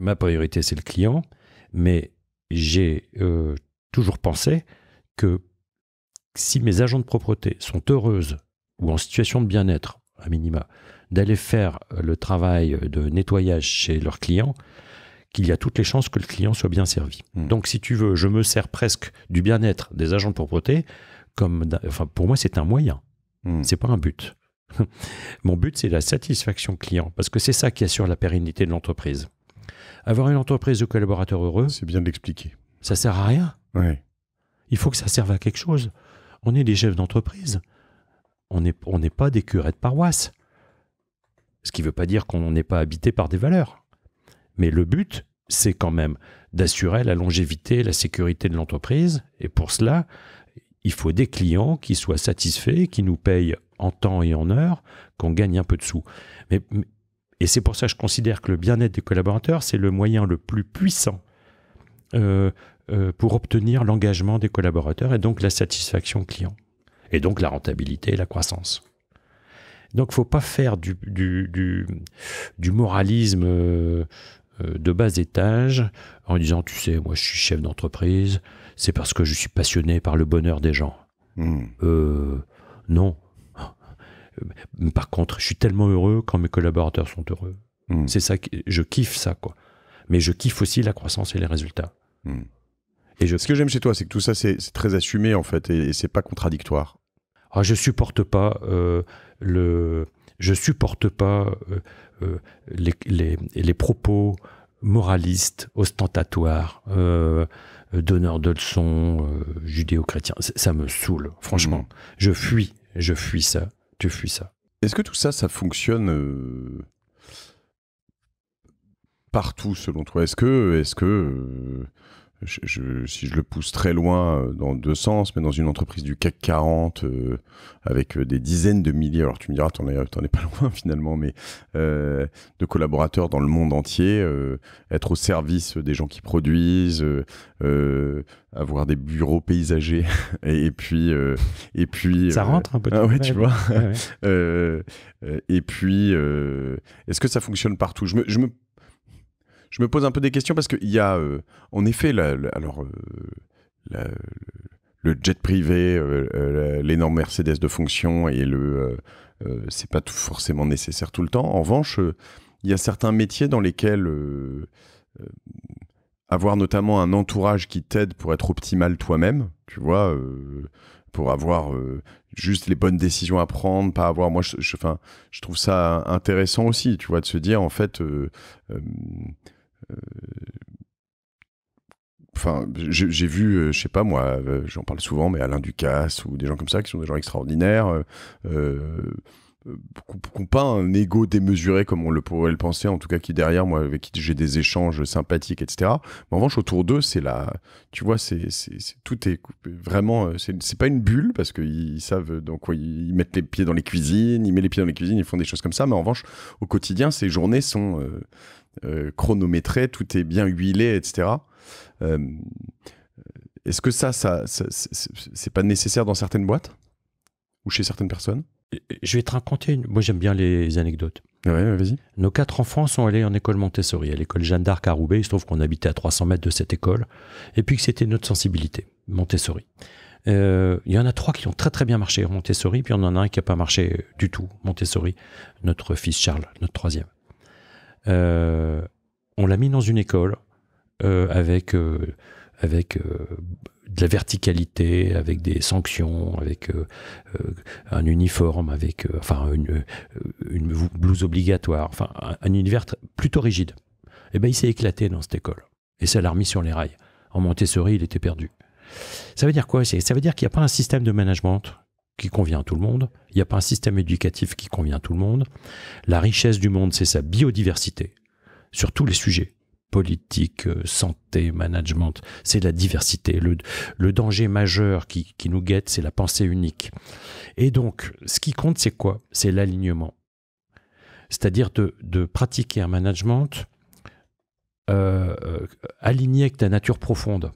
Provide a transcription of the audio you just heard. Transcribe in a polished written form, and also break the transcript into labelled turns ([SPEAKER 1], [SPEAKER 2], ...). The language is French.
[SPEAKER 1] Ma priorité, c'est le client, mais j'ai toujours pensé que si mes agents de propreté sont heureuses ou en situation de bien-être, à minima, d'aller faire le travail de nettoyage chez leurs clients, qu'il y a toutes les chances que le client soit bien servi. Donc, si tu veux, je me sers presque du bien-être des agents de propreté pour moi, c'est un moyen. C'est pas un but. Mon but, c'est la satisfaction client, parce que c'est ça qui assure la pérennité de l'entreprise. Avoir une entreprise de collaborateurs heureux,
[SPEAKER 2] c'est bien de l'expliquer.
[SPEAKER 1] Ça sert à rien.
[SPEAKER 2] Ouais.
[SPEAKER 1] Il faut que ça serve à quelque chose. On est des chefs d'entreprise. On n'est pas des curés de paroisse. Ce qui ne veut pas dire qu'on n'est pas habité par des valeurs. Mais le but, c'est quand même d'assurer la longévité, la sécurité de l'entreprise. Et pour cela, il faut des clients qui soient satisfaits, qui nous payent en temps et en heure, qu'on gagne un peu de sous. Et c'est pour ça que je considère que le bien-être des collaborateurs, c'est le moyen le plus puissant pour obtenir l'engagement des collaborateurs et donc la satisfaction client. Et donc la rentabilité et la croissance. Donc il ne faut pas faire du moralisme de bas étage en disant, tu sais, moi je suis chef d'entreprise, c'est parce que je suis passionné par le bonheur des gens. Non. Par contre, je suis tellement heureux quand mes collaborateurs sont heureux. C'est ça, je kiffe ça, quoi. Mais je kiffe aussi la croissance et les résultats.
[SPEAKER 2] Ce que j'aime chez toi, c'est que tout ça, c'est très assumé, en fait, et c'est pas contradictoire.
[SPEAKER 1] Ah, je supporte pas les propos moralistes, ostentatoires, donneurs de leçons, judéo-chrétiens. Ça me saoule, franchement. Je fuis ça. Tu fuis ça.
[SPEAKER 2] Est-ce que tout ça, ça fonctionne partout, selon toi? Est-ce que si je le pousse très loin dans deux sens, mais dans une entreprise du CAC 40 avec des dizaines de milliers, alors tu me diras, t'en es pas loin finalement, mais de collaborateurs dans le monde entier, être au service des gens qui produisent, avoir des bureaux paysagers et puis
[SPEAKER 1] ça rentre un peu.
[SPEAKER 2] Ah ouais, tu vois.
[SPEAKER 1] Ouais.
[SPEAKER 2] Et puis est-ce que ça fonctionne partout? Je me pose un peu des questions parce qu'il y a, en effet, le jet privé, l'énorme Mercedes de fonction et c'est pas forcément nécessaire tout le temps. En revanche, il y a certains métiers dans lesquels avoir notamment un entourage qui t'aide pour être optimal toi-même, tu vois, pour avoir juste les bonnes décisions à prendre, pas avoir... Moi, je trouve ça intéressant aussi, tu vois, de se dire, en fait... j'ai vu, je sais pas moi, j'en parle souvent, mais Alain Ducasse ou des gens comme ça qui sont des gens extraordinaires, qui n'ont pas un ego démesuré comme on pourrait le penser, en tout cas qui derrière moi, avec qui j'ai des échanges sympathiques, etc. Mais en revanche, autour d'eux, tu vois, tout est vraiment, c'est pas une bulle parce qu'ils savent donc ils mettent les pieds dans les cuisines, ils font des choses comme ça, mais en revanche, au quotidien, ces journées sont chronométré, tout est bien huilé, etc. Est-ce que ça c'est pas nécessaire dans certaines boîtes ou chez certaines personnes?
[SPEAKER 1] Je vais te raconter moi j'aime bien les anecdotes.
[SPEAKER 2] Ouais, vas-y.
[SPEAKER 1] Nos 4 enfants sont allés en école Montessori, à l'école Jeanne d'Arc à Roubaix. Il se trouve qu'on habitait à 300 mètres de cette école et puis que c'était notre sensibilité, Montessori. Il y en a 3 qui ont très très bien marché Montessori, puis il y en a un qui n'a pas marché du tout Montessori, notre fils Charles, notre 3e. On l'a mis dans une école avec de la verticalité, avec des sanctions, avec un uniforme, avec une blouse obligatoire, enfin un univers plutôt rigide. Et ben il s'est éclaté dans cette école et ça l'a remis sur les rails. En Montessori, il était perdu. Ça veut dire quoi? Ça veut dire qu'il n'y a pas un système de management qui convient à tout le monde. Il n'y a pas un système éducatif qui convient à tout le monde. La richesse du monde, c'est sa biodiversité. Sur tous les sujets, politique, santé, management, c'est la diversité. Le danger majeur qui nous guette, c'est la pensée unique. Et donc, ce qui compte, c'est quoi? C'est l'alignement. C'est-à-dire de pratiquer un management aligné avec ta nature profonde.